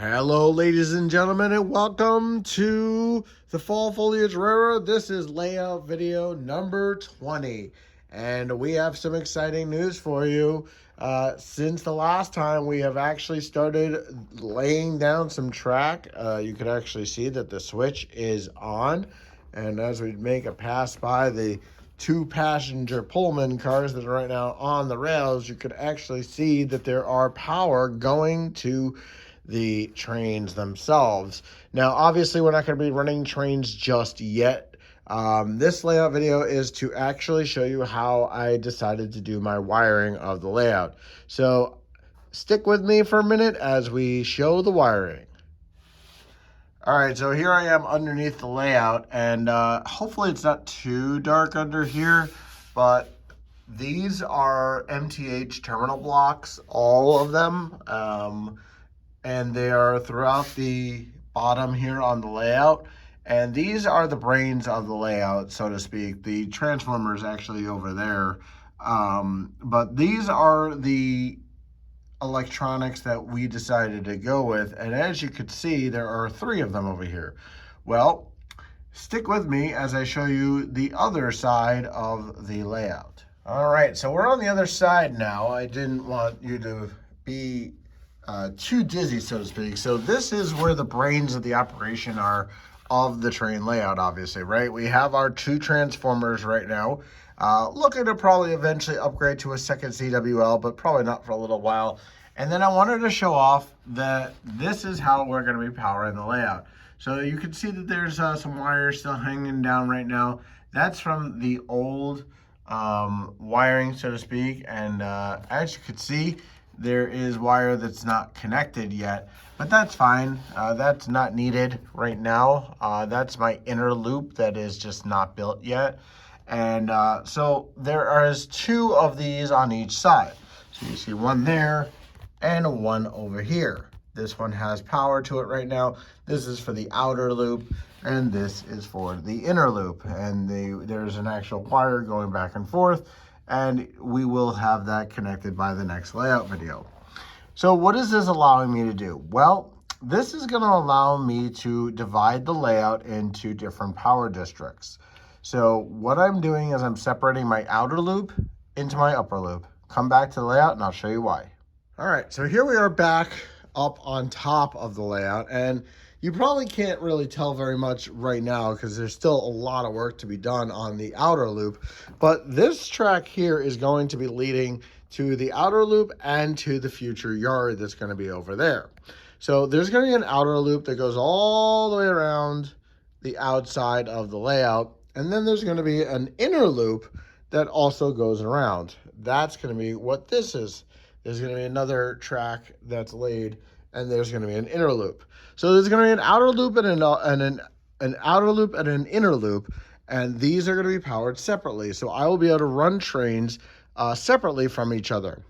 Hello, ladies and gentlemen, and welcome to the Fall Foliage Railroad. This is layout video number 20, and we have some exciting news for you. Since the last time, we have actually started laying down some track. You could actually see that the switch is on, and as we make a pass by the two passenger Pullman cars that are right now on the rails, you could actually see that there are power going to the trains themselves. Now, obviously, we're not going to be running trains just yet. This layout video is to actually show you how I decided to do my wiring of the layout. So stick with me for a minute as we show the wiring. All right, so here I am underneath the layout, and hopefully it's not too dark under here, but these are MTH terminal blocks, all of them. And they are throughout the bottom here on the layout. And these are the brains of the layout, so to speak. The transformer is actually over there. But these are the electronics that we decided to go with. And as you could see, there are 3 of them over here. Well, stick with me as I show you the other side of the layout. All right, so we're on the other side now. I didn't want you to be too dizzy, so to speak. So this is where the brains of the operation are of the train layout, obviously, right? We have our 2 transformers right now. Looking to probably eventually upgrade to a second CWL, but probably not for a little while. And then I wanted to show off that this is how we're going to be powering the layout. So you can see that there's some wires still hanging down right now. That's from the old wiring, so to speak. And as you can see, there is wire that's not connected yet, but that's fine. That's not needed right now. That's my inner loop that is just not built yet. And so there is 2 of these on each side. So you see one there and one over here. This one has power to it right now. This is for the outer loop, and this is for the inner loop. And there's an actual wire going back and forth, and we will have that connected by the next layout video. So what is this allowing me to do? Well, this is going to allow me to divide the layout into different power districts. So what I'm doing is I'm separating my outer loop into my upper loop. Come back to the layout and I'll show you why. All right, so here we are back up on top of the layout, and you probably can't really tell very much right now because there's still a lot of work to be done on the outer loop. But this track here is going to be leading to the outer loop and to the future yard that's going to be over there. So there's going to be an outer loop that goes all the way around the outside of the layout. And then there's going to be an inner loop that also goes around. That's going to be what this is. There's going to be another track that's laid, and there's going to be an inner loop. So there's going to be an outer loop and an outer loop and an inner loop, and these are going to be powered separately. So I will be able to run trains separately from each other.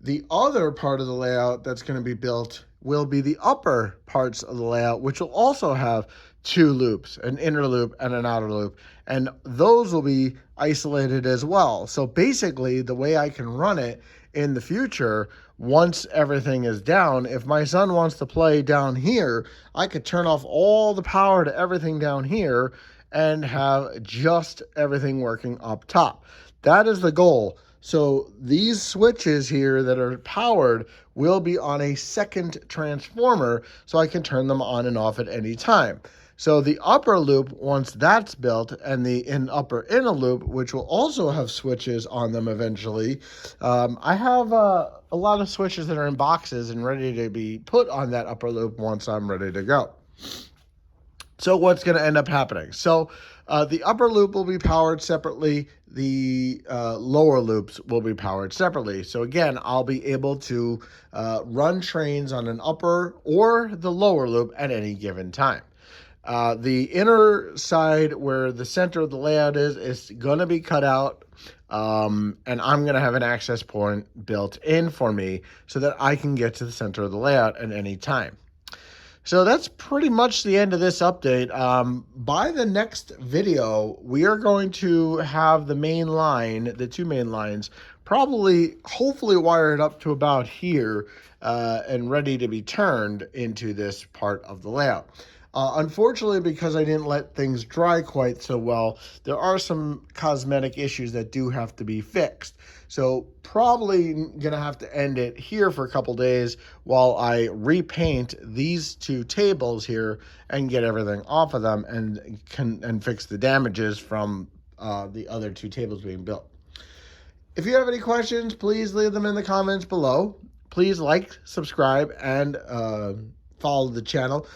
The other part of the layout that's going to be built will be the upper parts of the layout, which will also have 2 loops, an inner loop and an outer loop, and those will be isolated as well. So basically, the way I can run it in the future, once everything is down, if my son wants to play down here, I could turn off all the power to everything down here and have just everything working up top. That is the goal. So these switches here that are powered will be on a second transformer, so I can turn them on and off at any time. So the upper loop, once that's built, and the upper inner loop, which will also have switches on them eventually, I have a lot of switches that are in boxes and ready to be put on that upper loop once I'm ready to go. So what's going to end up happening? So the upper loop will be powered separately. The lower loops will be powered separately. So again, I'll be able to run trains on an upper or the lower loop at any given time. The inner side where the center of the layout is going to be cut out, and I'm going to have an access point built in for me so that I can get to the center of the layout at any time. So that's pretty much the end of this update. By the next video, we are going to have the main line, the 2 main lines, probably, hopefully wire it up to about here and ready to be turned into this part of the layout. Unfortunately, because I didn't let things dry quite so well, there are some cosmetic issues that do have to be fixed. So probably gonna have to end it here for a couple days while I repaint these two tables here and get everything off of them and fix the damages from the other two tables being built. If you have any questions, please leave them in the comments below. Please like, subscribe, and follow the channel.